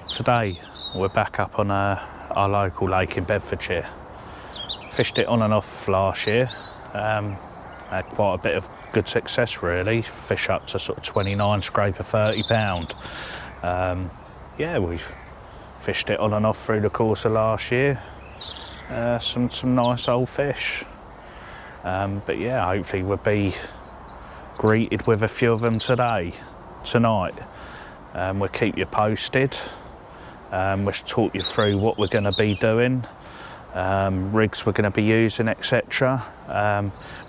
Today we're back up on our local lake in Bedfordshire. Fished it on and off last year. Had quite a bit of good success really. Fish up to sort of 29, scrape a £30. Yeah, we've fished it on and off through the course of last year. Some nice old fish. But yeah, hopefully we'll be greeted with a few of them tonight. We'll keep you posted. We'll talk you through what we're going to be doing, rigs we're going to be using, etc.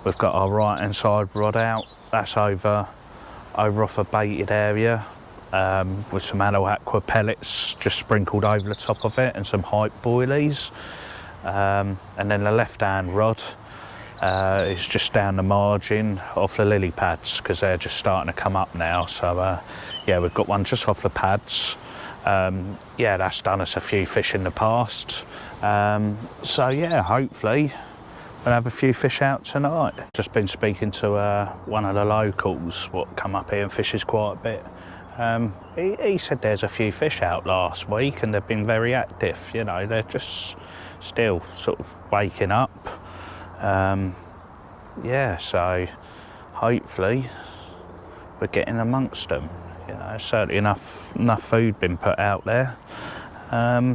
We've got our right hand side rod out. That's over off a baited area with some aloe aqua pellets just sprinkled over the top of it and some hype boilies. And then the left hand rod is just down the margin off the lily pads because they're just starting to come up now. So yeah, we've got one just off the pads. Yeah, that's done us a few fish in the past. So yeah, hopefully we'll have a few fish out tonight. Just been speaking to one of the locals what come up here and fishes quite a bit. He said there's a few fish out last week and they've been very active, you know, they're just still sort of waking up. Yeah, so hopefully we're getting amongst them. You know, certainly enough food been put out there.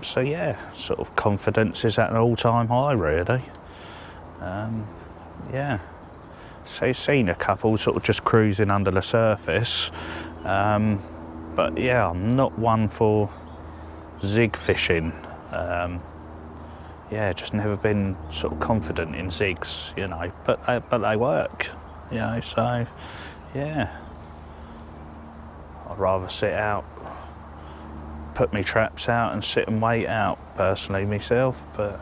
So yeah, sort of confidence is at an all-time high really. Yeah, so seen a couple sort of just cruising under the surface. But yeah, I'm not one for zig fishing. Yeah, just never been sort of confident in zigs, you know, but they work, you know, so yeah. I'd rather sit out, put me traps out and sit and wait out personally myself, but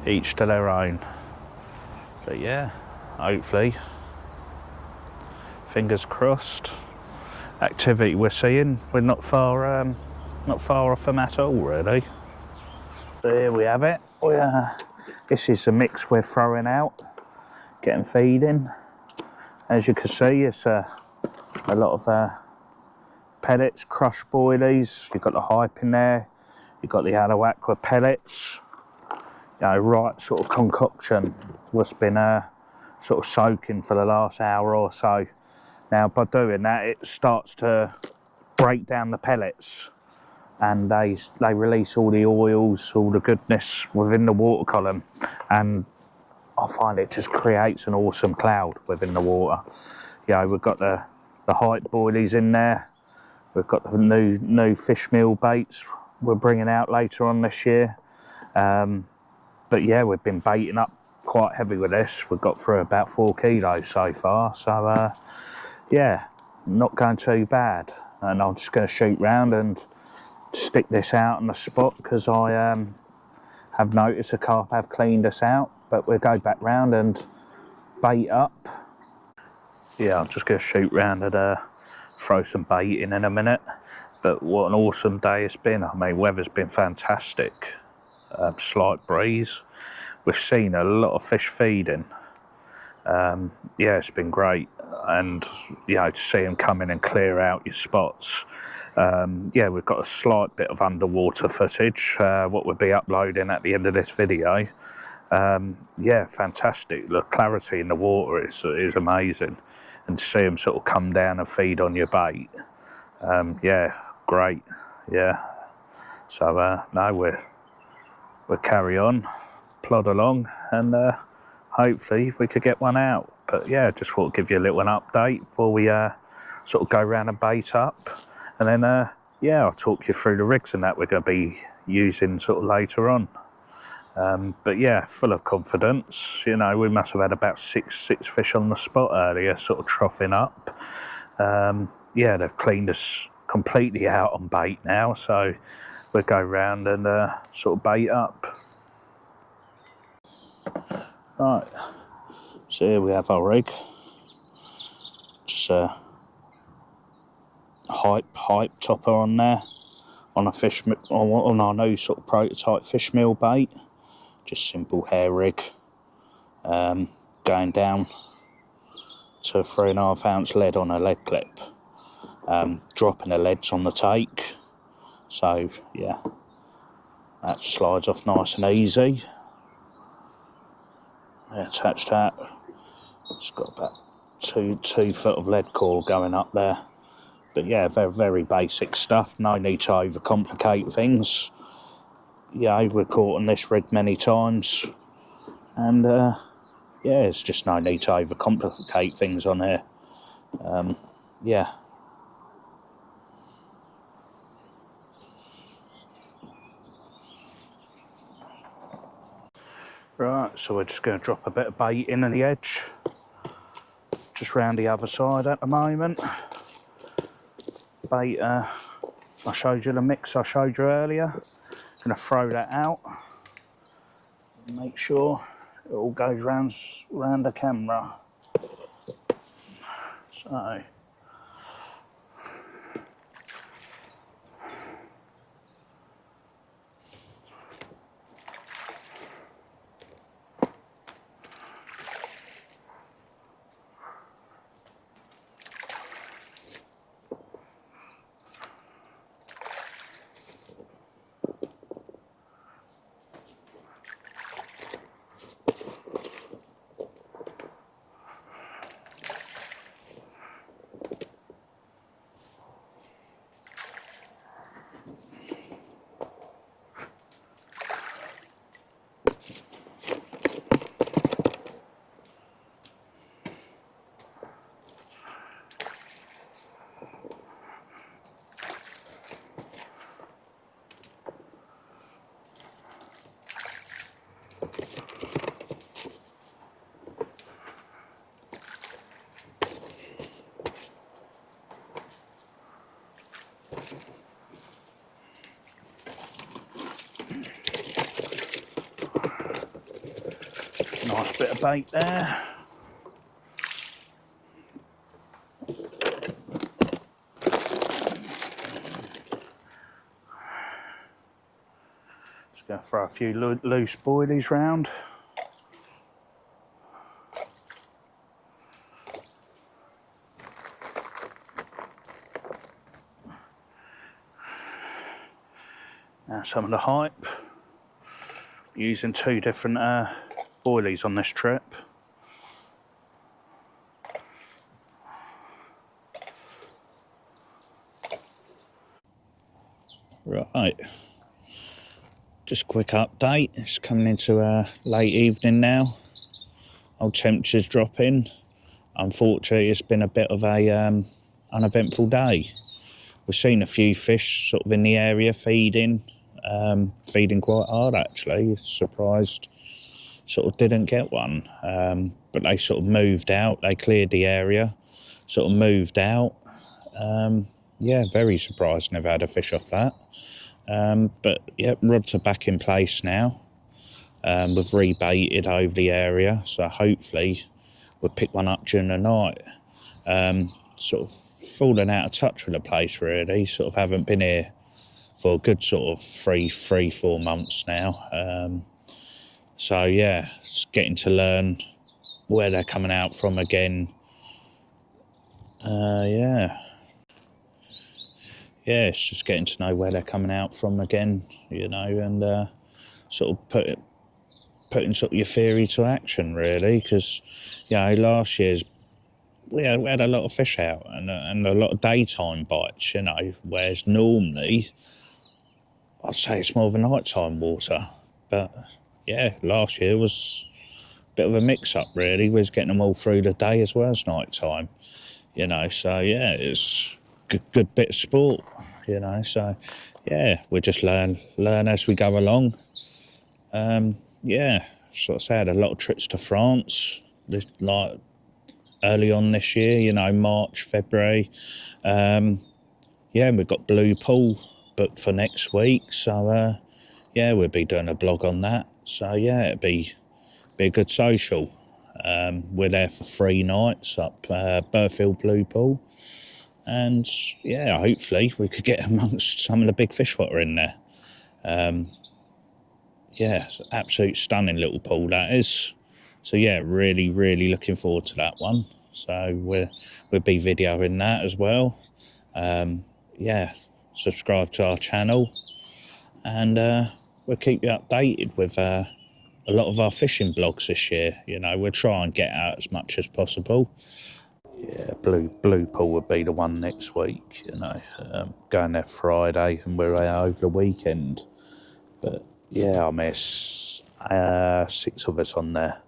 each to their own. But yeah, hopefully, fingers crossed, activity we're seeing, we're not far off them at all really. So here we have it. This is the mix we're throwing out, getting feeding. As you can see, it's a lot of pellets, crushed boilies. You've got the hype in there. You've got the aloe aqua pellets. You know, right sort of concoction. What's been sort of soaking for the last hour or so. Now, by doing that, it starts to break down the pellets. And they release all the oils, all the goodness within the water column, and I find it just creates an awesome cloud within the water. You know, we've got the hype boilies in there, we've got the new fish meal baits we're bringing out later on this year. But yeah, we've been baiting up quite heavy with this. We've got through about 4 kilos so far, so yeah, not going too bad. And I'm just going to shoot round and stick this out on the spot because I have noticed the carp have cleaned us out, but we'll go back round and bait up. Yeah, I'm just going to shoot round and throw some bait in a minute. But what an awesome day it's been. I mean, weather's been fantastic. Slight breeze. We've seen a lot of fish feeding. Yeah, it's been great. And you know, to see them come in and clear out your spots. Yeah, we've got a slight bit of underwater footage, what we'll be uploading at the end of this video. Yeah, fantastic. The clarity in the water is amazing. And to see them sort of come down and feed on your bait. Yeah, great. Yeah. So, no, we'll carry on, plod along, and hopefully we could get one out. But yeah, just thought I'd give you a little update before we sort of go around and bait up. And then, yeah, I'll talk you through the rigs and that we're going to be using sort of later on. But yeah, full of confidence. You know, we must have had about six fish on the spot earlier, sort of troughing up. Yeah, they've cleaned us completely out on bait now, so we'll go round and sort of bait up. Right, so here we have our rig. Just hype topper on there, on our new sort of prototype fish meal bait. Just simple hair rig, going down to a 3.5 ounce lead on a lead clip, dropping the leads on the take, So yeah, that slides off nice and easy. Attach that. It's got about two foot of lead core going up there. But yeah, very, very basic stuff. No need to overcomplicate things. Yeah, we're caught on this rig many times. And yeah, it's just no need to overcomplicate things on here. Yeah. Right, so we're just going to drop a bit of bait in at the edge. Just round the other side at the moment. Bait, I showed you the mix I showed you earlier. Going to throw that out. Make sure it all goes round the camera. So. Nice bit of bait there. Just going to throw a few loose boilies round. Now some of the hype. Using two different boilies on this trip. Right, just a quick update. It's coming into late evening now. Old temperatures dropping. Unfortunately, it's been a bit of a uneventful day. We've seen a few fish sort of in the area feeding quite hard actually. Surprised sort of didn't get one, but they sort of moved out. They cleared the area, sort of moved out. Yeah, very surprised never had a fish off that. But yeah, rods are back in place now. We've rebaited over the area, so hopefully we'll pick one up during the night. Sort of fallen out of touch with the place really, sort of haven't been here for a good sort of 3-4 months now. So yeah, just getting to learn where they're coming out from again. Yeah, it's just getting to know where they're coming out from again, you know, and sort of putting sort of your theory to action really, because you know last year's we had a lot of fish out and a lot of daytime bites, you know, whereas normally I'd say it's more of a nighttime water. But yeah, last year was a bit of a mix-up really. We was getting them all through the day as well as nighttime, you know. So yeah, it's good bit of sport, you know. So yeah, we just learn as we go along. Yeah, sort of say I had a lot of trips to France, like early on this year, you know, March, February. Yeah, we've got Blue Pool booked for next week, so yeah, we'll be doing a blog on that. So yeah, it'd be a good social. We're there for 3 nights up Burfield Blue Pool, and yeah, hopefully we could get amongst some of the big fish what are in there. Yeah, absolute stunning little pool that is. So yeah, really looking forward to that one. So we'll be videoing that as well. Yeah, subscribe to our channel, and we'll keep you updated with a lot of our fishing blogs this year. You know, we'll try and get out as much as possible. Yeah, blue pool would be the one next week, you know, going there Friday and we're there over the weekend. But yeah, I miss 6 of us on there.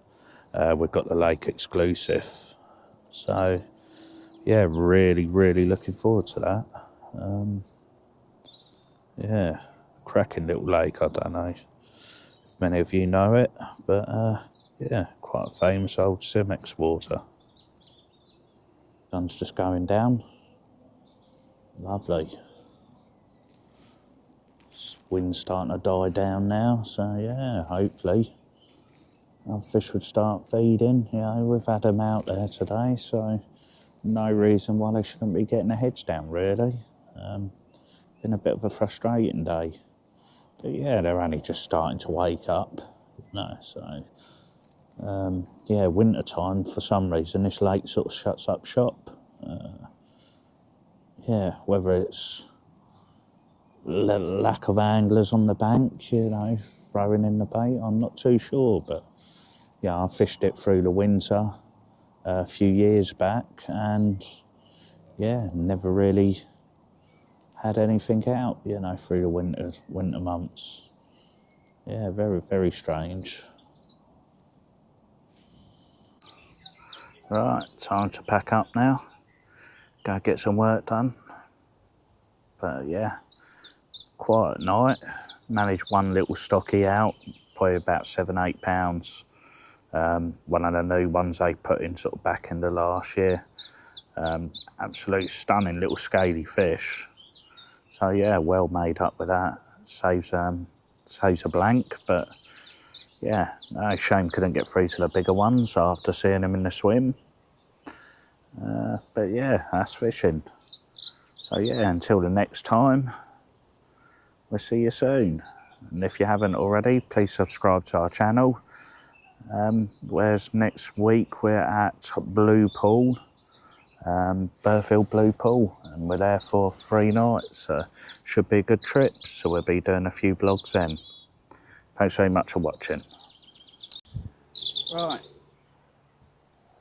We've got the lake exclusive, so yeah, really looking forward to that. Yeah, cracking little lake. I don't know if many of you know it, but yeah, quite a famous old Simex water. Sun's just going down. Lovely. Wind's starting to die down now, so yeah, hopefully our fish would start feeding. You know, we've had them out there today, so no reason why they shouldn't be getting their heads down, really. Been a bit of a frustrating day, but yeah, they're only just starting to wake up, you know, so yeah, winter time, for some reason this lake sort of shuts up shop. Yeah, whether it's lack of anglers on the bank, you know, throwing in the bait, I'm not too sure, but yeah, I fished it through the winter a few years back, and yeah, never really had anything out, you know, through the winter months. Yeah, very strange. Right, time to pack up now. Go get some work done. But yeah, quiet night. Managed one little stocky out, probably about 7-8 pounds. One of the new ones they put in sort of back end of last year. Absolute stunning little scaly fish. So yeah, well made up with that. Saves a blank, but yeah, no, shame couldn't get through to the bigger ones after seeing them in the swim. But yeah, that's fishing. So yeah, until the next time, we'll see you soon. And if you haven't already, please subscribe to our channel. Whereas next week we're at Blue Pool, Burfield Blue Pool, and we're there for 3 nights. Should be a good trip, so we'll be doing a few vlogs then. Thanks very much for watching. Right,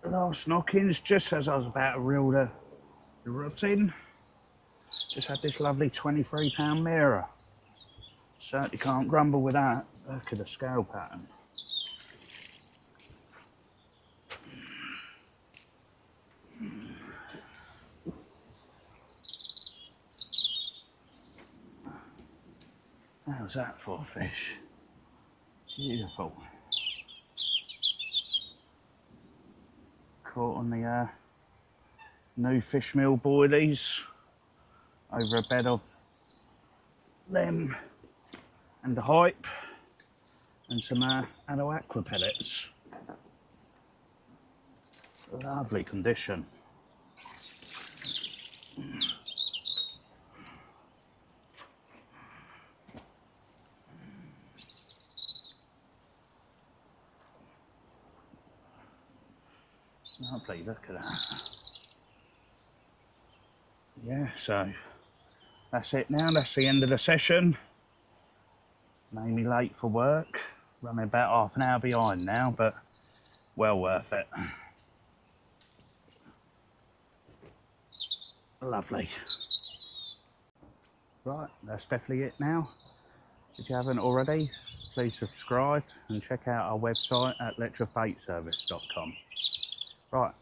last knockings, just as I was about to reel the rods in. Just had this lovely 23-pound mirror. Certainly can't grumble with that. Look at the scale pattern. How's that for a fish? Beautiful. Caught on the new fish meal boilies over a bed of them and the hype and some Addo Aqua pellets. Lovely condition. Lovely, look at that. Yeah, so that's it now. That's the end of the session. Made me late for work. Running about half an hour behind now, but well worth it. Lovely. Right, that's definitely it now. If you haven't already, please subscribe and check out our website at letchworthbaitservice.com. Right.